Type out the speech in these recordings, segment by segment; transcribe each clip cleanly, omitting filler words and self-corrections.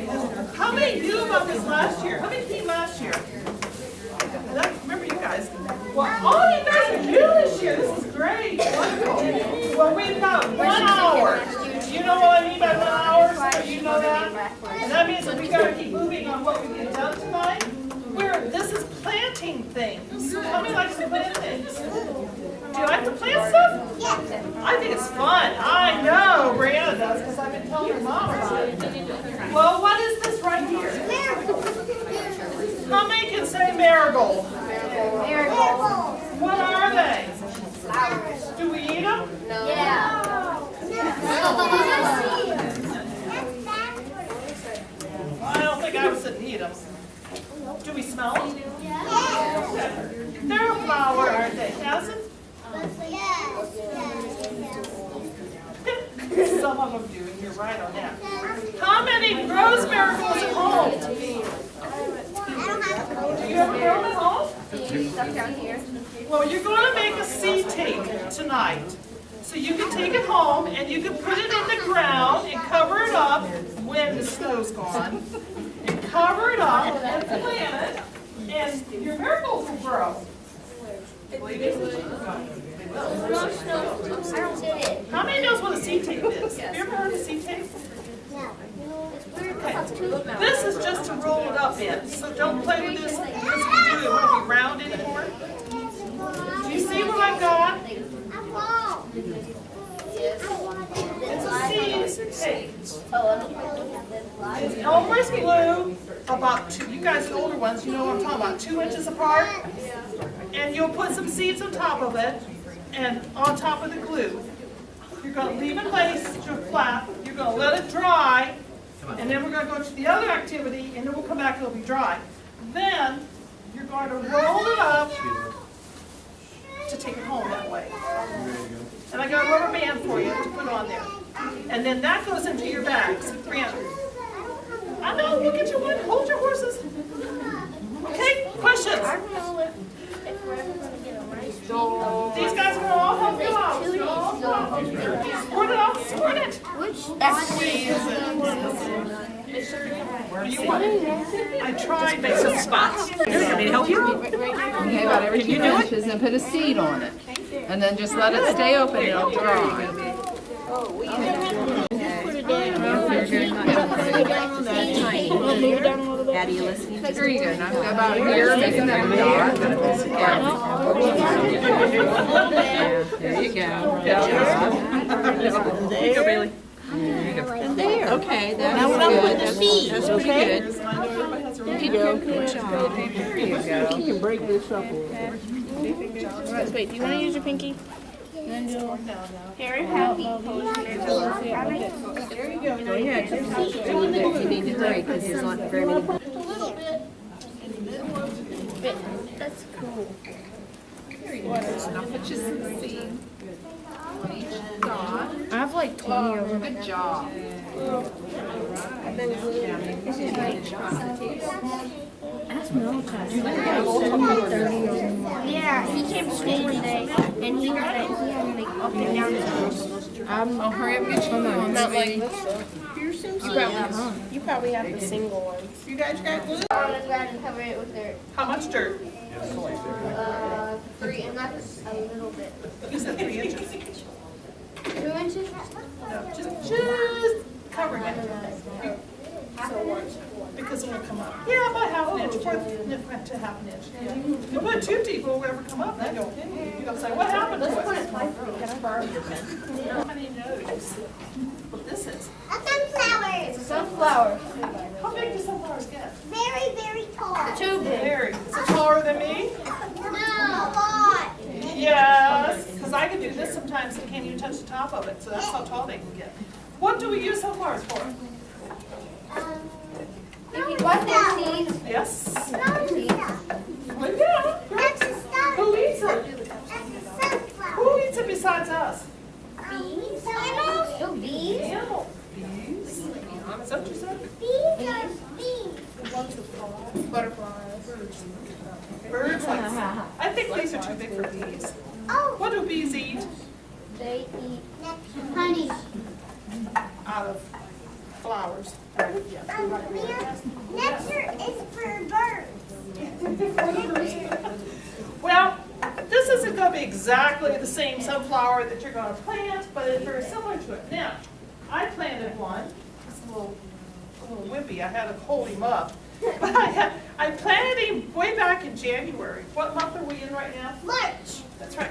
thing. How many knew about this last year? How many came last year? I remember you guys. Well, all you guys are new this year. This is great. Wonderful. Well, we've got 1 hour. Do you know what I mean by 1 hour? So you know that? And that means that we got to keep moving on what we get done tonight. This is planting things. How many likes to plant things? Do you like to plant stuff? Yes. I think it's fun. I know Brianna does because I've been telling her mom about it. Well, what is this right here? How many can say marigold? Marigold. What are they? Flowers. Do we eat them? No. Yeah. I don't think I would eat them. Do we smell them? Yeah. They're a flower, aren't they? Hasn't? Some of them do, and you're right on that. How many grows marigolds at home? Do you ever grow them at home? Stuff down here. Well, you're going to make a seed tape tonight. So you can take it home and you can put it in the ground and cover it up when the snow's gone. And cover it up and plant it, and your marigolds will grow. Believe it? How many knows what a seed tape is? Have you ever heard of seed tape? Okay. This is just to roll it up in, so don't play with this because we do it when we round anymore. Do you see what I've got? It's a seed tape. It's Elmer's glue, about 2, you guys the older ones, you know what I'm talking about, 2 inches apart. And you'll put some seeds on top of it, and on top of the glue. You're going to leave it placed flat, you're going to let it dry, and then we're going to go to the other activity, and then we'll come back and it'll be dry. Then, you're going to roll it up to take it home that way. And I got a rubber band for you to put on there. And then that goes into your bags. I know, look at your one. Hold your horses. Okay, questions? I don't know if we're ever going to get a rice. These guys will all help you out. Squirt it out, squirt it. Where do you want it? I tried to make some spots. Here we go. May I help you? Okay, about every 2 inches and put a seed on it. And then just let it stay open and it'll dry. How do you listen? There you go. Now go about here, making that dot. There you go. There you go, Bailey. And there. Okay, that's Now what I'm good. putting the seed, That's pretty okay? good. Keep going. Good job. There you go. You can break this up a little bit. Wait, do you want to use your pinky? Harry, help me. Go ahead. You need to hurry because there's not very many. That's cool. Now put just some seed on each dot. I have like 20 of them. Good job. Ask Malachi. Yeah, he came to school one day and he had like up and down the house. Oh, hurry up and get your phone. Not like this. You probably have the single ones. You guys got glue? I'm gonna go ahead and cover it with dirt. How much dirt? 3 and that's a little bit. You said 3 inches. 2 inches? No, just covering it. Because it will come up. Yeah, about half an inch, to half an inch. Yeah. If you put 2 deep, it will ever come up. Then you're going to say, what happened to it? How many nodes? What this is? It's a sunflower. How big do sunflowers get? Very, very tall. Too big. Very. Is it taller than me? No, a lot. Yes. Because I can do this sometimes and can't even touch the top of it. So that's how tall they can get. What do we use sunflowers for? What their seeds? Yes. Sunflower. Well, yeah. That's a star. Who eats it? That's a sunflower. Who eats it besides us? Bees. Animals. No bees. Animals. Bees. Is that what you said? Bees are bees. Butterflies. Birds like that. I think these are too big for bees. Oh, What do bees eat They eat honey. out of flowers? Nectar is for birds. Well, this isn't going to be exactly the same sunflower that you're going to plant, but it's very similar to it. Now, I planted one. It's a little wimpy. I had to hold him up. But I planted him way back in January. What month are we in right now? March. That's right.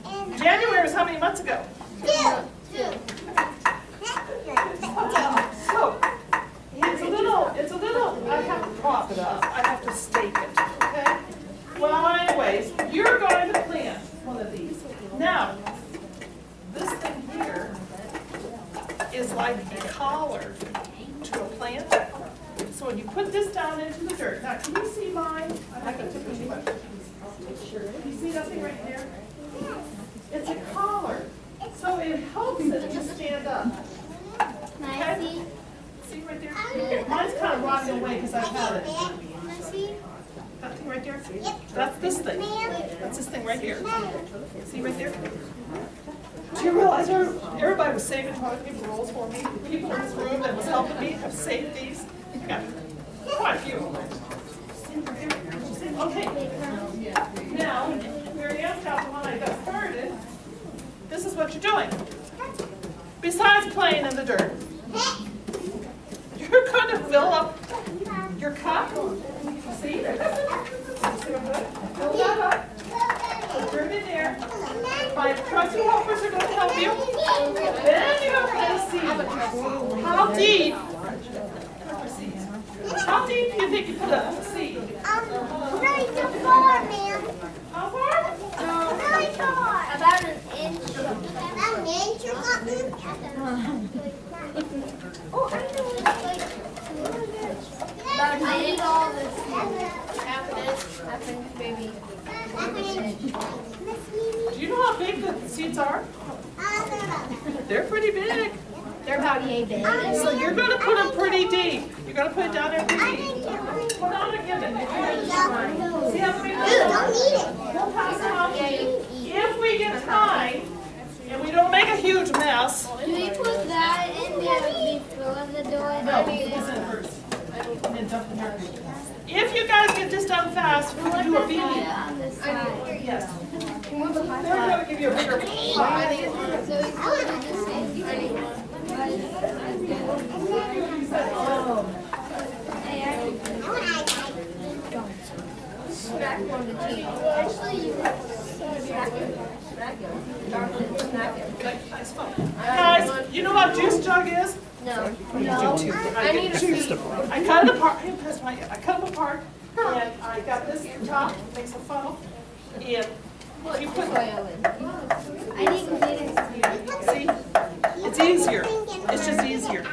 And January was how many months ago? two. So, it's a little, I have to prop it up. I have to stake it, okay? Well, anyways, you're going to plant one of these. Now, this thing here is like a collar to a plant. So when you put this down into the dirt, now can you see mine? I can tip too much. Can you see that thing right there? It's a collar. So it helps it to stand up. Okay? See right there? Mine's kind of rotting away because I've had it. That thing right there? That's this thing. That's this thing right here. See right there? Do you realize everybody was saving toilet paper rolls for me? People in this room that was helping me have saved these. Got quite a few of them. Okay. Now, Mary Ann's got the one I got started. This is what you're doing. Besides playing in the dirt, you're going to fill up your cup. See? Fill that up. Put it in there. My trusty helpers are going to help you. Then you're going to plant seeds. How deep? How deep do you think you put a seed? Really too far, ma'am. How far? Really far. About an inch. About an inch or something? Oh, I know. About an inch. Half an inch, maybe. Do you know how big the seeds are? They're pretty big. They're about yay big. So you're going to put them pretty deep. You're going to put it down there pretty deep. Put on again. See how big they are? Don't need it. We'll pass them out to you. If we get time and we don't make a huge mess. Do we put that in there before the door? No, this in first. And then dump the dirt. If you guys get this done fast, we can do a beanie. On this side. Yes. They're going to give you a bigger pie. So we can do the same thing. Guys, you know what a juice jug is? No. I need a juice. I cut it apart. I cut them apart, and I got this top, makes a funnel, and you put. I need to get it. See, it's easier. It's just easier.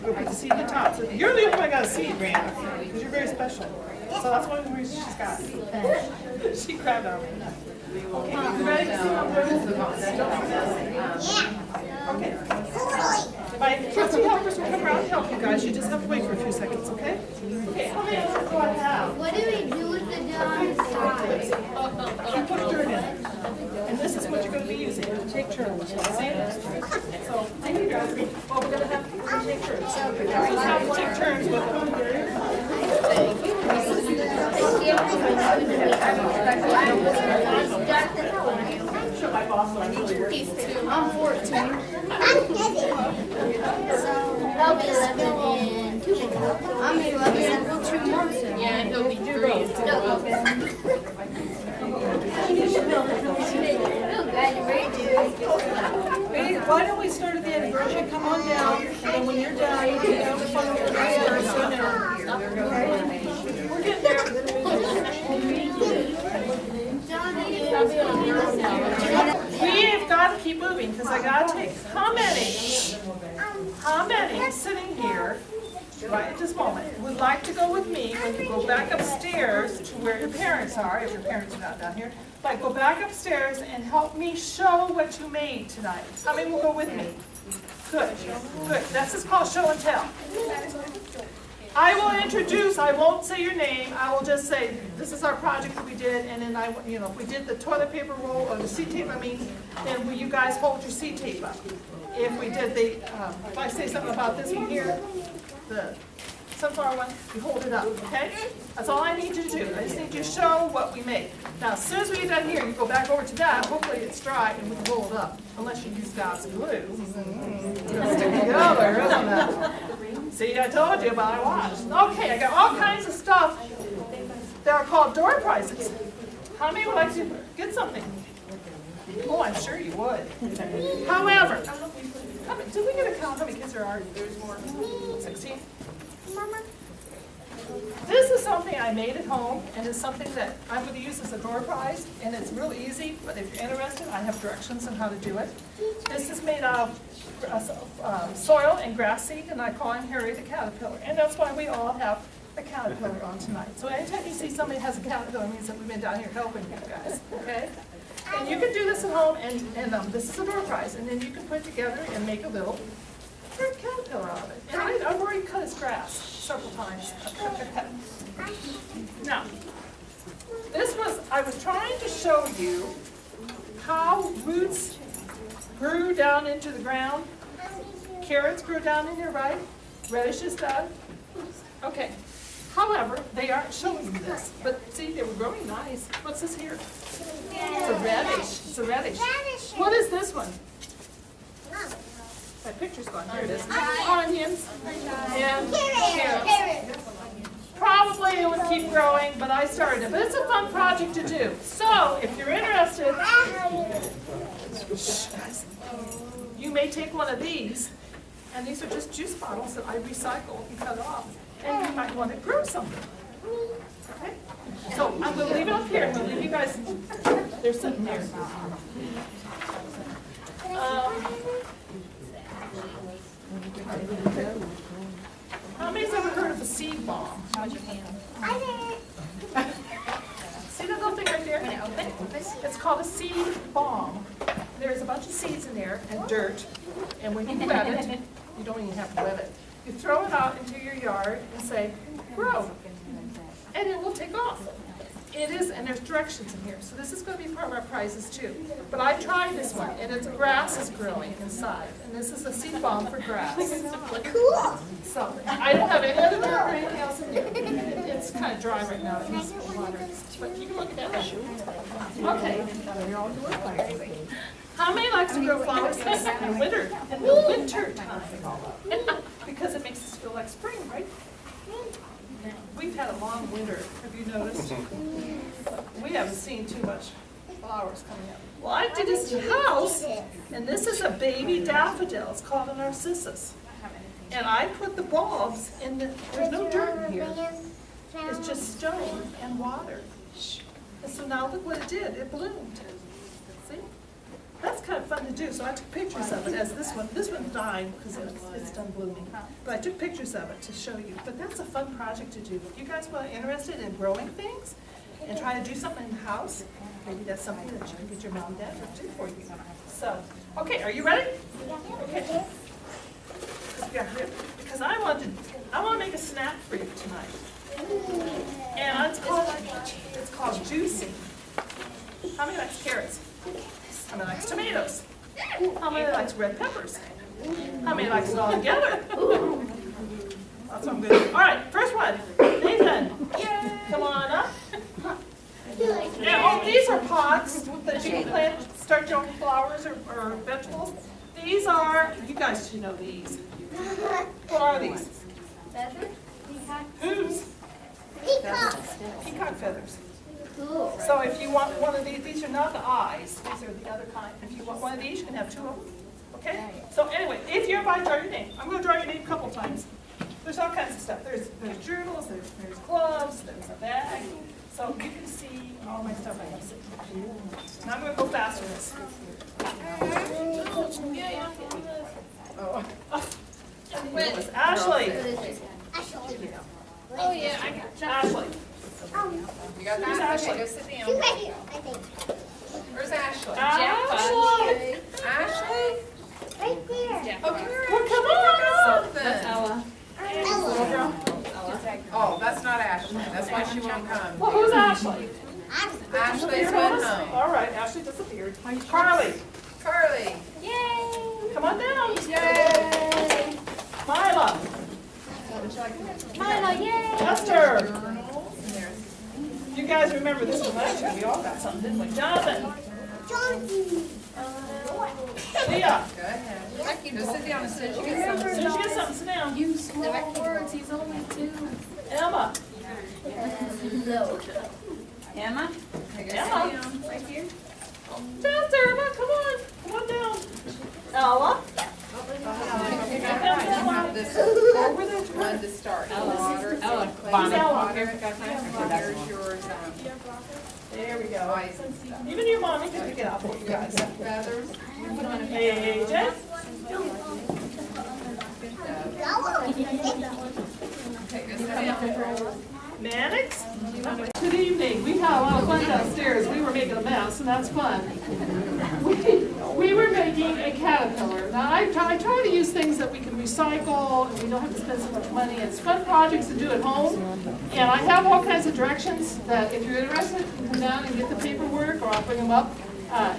Go put the seed in the top. So you're the only one that got a seed, Rand, because you're very special. So that's one of the reasons she's got it. She grabbed on me. Okay, you ready to see what I'm doing? Okay. My trusty helpers will come around and help you guys. You just have to wait for a few seconds, okay? Okay, how many helpers do I have? What do we do with the dog side? You put dirt in it. And this is what you're going to be using. Take turns. See? So, thank you guys. Well, we're going to have to take turns. So, we're going to have to take turns with Show my boss what I'm doing. He's 2. I'm 14. I'm busy. That'll be 11 in 2 weeks. I'm 11 in 2 months. Yeah, and he'll be 3 in 2 weeks. No, guys, you're ready to. Hey, why don't we start at the end? Virgia, come on down, and when you're down, you can go to the phone with the next person. We're getting there. We've got to keep moving because I got to take how many sitting here right at this moment would like to go with me when you go back upstairs to where your parents are, if your parents are not down here, but go back upstairs and help me show what you made tonight. How many will go with me? Good, good. That's just called show and tell. I will introduce, I won't say your name, I will just say, this is our project that we did, and then if we did the toilet paper roll, or the seed tape, then will you guys hold your seed tape up? If we did if I say something about this one here, the sunflower one, you hold it up, okay? That's all I need you to do. I just need you to show what we made. Now, as soon as we get done here, you go back over to that, hopefully it's dry, and we can roll it up, unless you use God's glue. It'll stick together, isn't it? See, I told you, but I watched. Okay, I got all kinds of stuff that are called door prizes. How many would like to get something? Oh, I'm sure you would. However, did we get a count how many kids there are? There's more. 16? Mama. This is something I made at home, and it's something that I'm going to use as a door prize, and it's real easy, but if you're interested, I have directions on how to do it. This is made out of soil and grass seed, and I call him Harry the Caterpillar, and that's why we all have a caterpillar on tonight. So anytime you see somebody has a caterpillar, it means that we've been down here helping you guys, okay? And you can do this at home, and this is a door prize, and then you can put it together and make a little caterpillar out of it. And I've already cut his grass several times. Now, I was trying to show you how roots grew down into the ground. Carrots grew down in here, right? Radishes done. Okay. However, they aren't showing you this. But see, they were growing nice. What's this here? It's a radish. It's a radish. What is this one? My picture's gone. Here it is. Onions and carrots. Probably it would keep growing, but I started it. But it's a fun project to do. So, if you're interested, you may take one of these, and these are just juice bottles that I recycle and cut off, and you might want to grow something. Okay? So, I'm going to leave it up here. I'm going to leave you guys. There's something there. How many's ever heard of a seed bomb? I did. See that little thing right there? It's called a seed bomb. There's a bunch of seeds in there and dirt, and when you wet it, you don't even have to wet it. You throw it out into your yard and say, grow, and it will take off. It is, and there's directions in here, so this is going to be part of our prizes too. But I tried this one, and it's grass is growing inside, and this is a seed bomb for grass. Cool. So, I don't have any other dirt or anything else in here. It's kind of dry right now, it needs some water, but you can look at that. Okay. How many likes to grow flowers in the winter time? Because it makes us feel like spring, right? We've had a long winter, have you noticed? We haven't seen too much flowers coming up. Well, I did this house, and this is a baby daffodil. It's called a narcissus. And I put the bulbs in there's no dirt in here. It's just stone and water. And so now look what it did. It bloomed. See? That's kind of fun to do. So I took pictures of it as this one died because it's done blooming. But I took pictures of it to show you. But that's a fun project to do. If you guys are interested in growing things and try to do something in the house, maybe that's something that you can get your mom and dad to do for you. So, okay, are you ready? Okay. Because I want to make a snack for you tonight. And it's called juicing. How many likes carrots? How many likes tomatoes? How many likes red peppers? How many likes it all together? That's what I'm going to do. All right, first one. Nathan, come on up. Yeah, these are pots that you can plant, start your own flowers or vegetables. These are, you guys should know these. What are these? Feathers? Whose? Peacocks. Peacock feathers. Cool. So if you want one of these are not the eyes, these are the other kind. If you want one of these, you can have two of them. Okay? So anyway, if you're by, draw your name. I'm going to draw your name a couple times. There's all kinds of stuff. There's journals, there's gloves, there's a bag. So you can see all my stuff I have. And I'm going to go fast with this. Oh. Ashley. Oh, yeah, I got Ashley. You got Who's that? Ashley? Okay, go sit She's down. right here, I think. Where's Ashley? Ashley. Ashley? Right there. Well, come on. That's Ella. Ella. Oh, that's not Ashley. That's why she won't come. Well, who's Ashley? Ashley's went home. All right, Ashley disappeared. Carly, Carly. Yay! come on down. Yay! Mila. Milo, yay! Esther. You guys remember this one last year? We all got something, didn't we? Jonathan. Leah. Becky, go sit down as soon as you get some. As soon as you get something, sit down. Use small words, he's only 2. Emma. Emma? Emma. Right here. Down there, Emma, come on. Come on down. Ella. You have this one to start. Ella. Bonnie. Ella. There's yours. There we go. Even your mommy can pick it up for you guys. Feathers. AJ. Mannix. Good evening. We had a lot of fun downstairs. We were making a mess, and that's fun. We were making a caterpillar. Now, I try to use things that we can recycle, and we don't have to spend so much money. It's fun projects to do at home. And I have all kinds of directions that if you're interested, you can come down and get the paperwork, or I'll bring them up.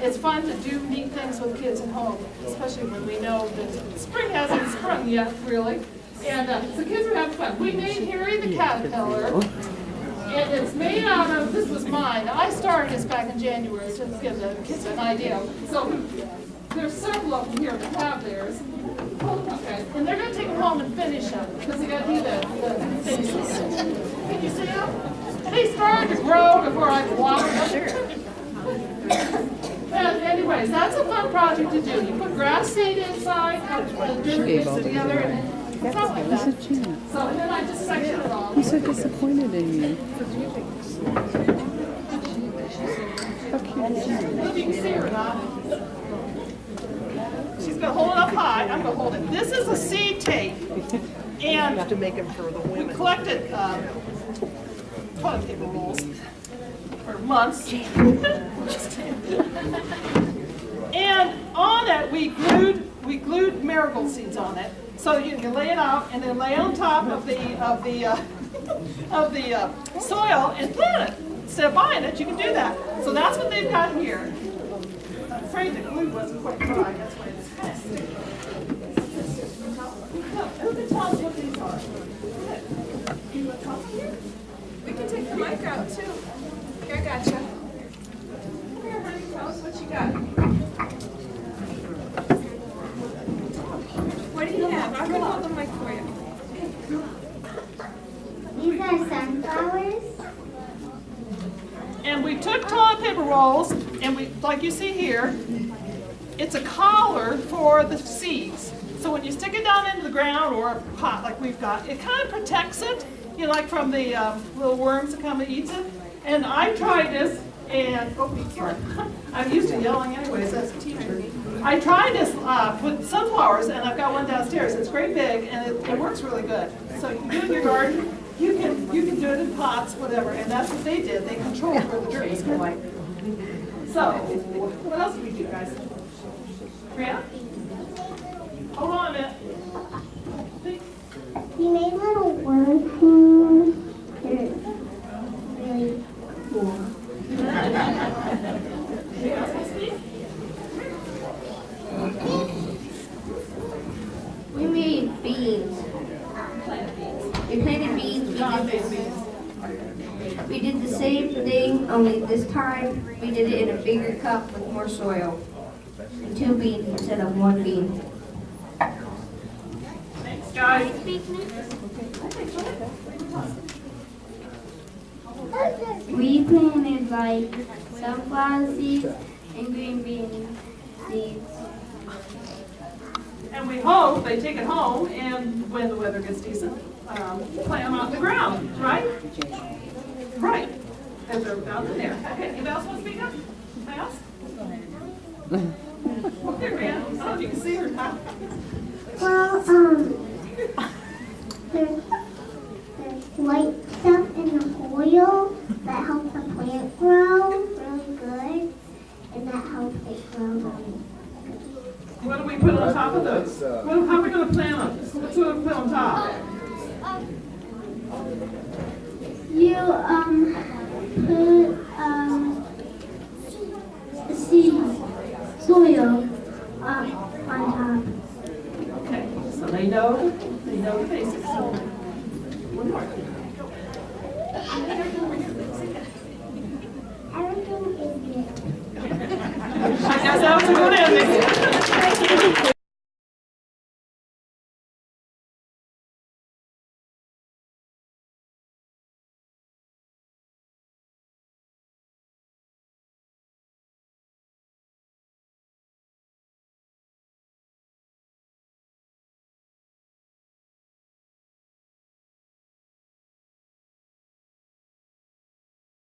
It's fun to do neat things with kids at home, especially when we know that spring hasn't sprung yet, really. And so kids are having fun. We made Harry the caterpillar. And it's made out of, this was mine. I started this back in January, so to give the kids an idea. So there's several of them here that have theirs. Okay. And they're going to take them home and finish them, because they got to do the finishes. Can you see them? They started to grow before I watered them. And anyways, that's a fun project to do. You put grass seed inside, and dirt mix it together, and it's not like that. So then I just section it off. I'm so disappointed in you. If you can see her or not. She's going to hold it up high. I'm going to hold it. This is a seed tape. And To make them for the we women. collected toilet paper rolls for months. And on it, we glued marigold seeds on it. So you can lay it out and then lay it on top of the soil and plant it. Instead of buying it, you can do that. So that's what they've got here. I'm afraid the glue wasn't quite dry. That's why it's kind of sticky. Look, who can tell us what these are? You want to come here? We can take the mic out too. Here, I got you. Come here, honey. Tell us what you got. What do you have? I can hold the mic for you. These are sunflowers. And we took toilet paper rolls, and we, like you see here, it's a collar for the seeds. So when you stick it down into the ground or a pot like we've got, it kind of protects it, you know, like from the little worms that come and eats it. And I tried this, and, oh, sorry, I'm used to yelling anyways as a teacher. I tried this with sunflowers, and I've got one downstairs. It's great big, and it works really good. So you can do it in your garden. You can do it in pots, whatever, and that's what they did. They controlled where the dirt was going. So, what else did we do, guys? Brianna? Hold on a minute. We made little whirlpools. They're really cool. You guys want to speak? We made beans. We planted beans. We did the same thing, only this time we did it in a bigger cup with more soil. And 2 beans instead of 1 bean. Thanks, guys. We planted like sunflower seeds and green bean seeds. And we hope they take it home, and when the weather gets decent, plant them out in the ground, right? Right. And they're out there. Okay, anybody else want to speak up? Anybody else? Okay, Brianna. I don't know if you can see her now. Well, there's white stuff in the soil that helps the plant grow really good, and that helps it grow really good. What do we put on top of those? How are we going to plant them? What's what do we put on top? You put seed soil on top. Okay, so they know the basics. Yes, that was a good ending.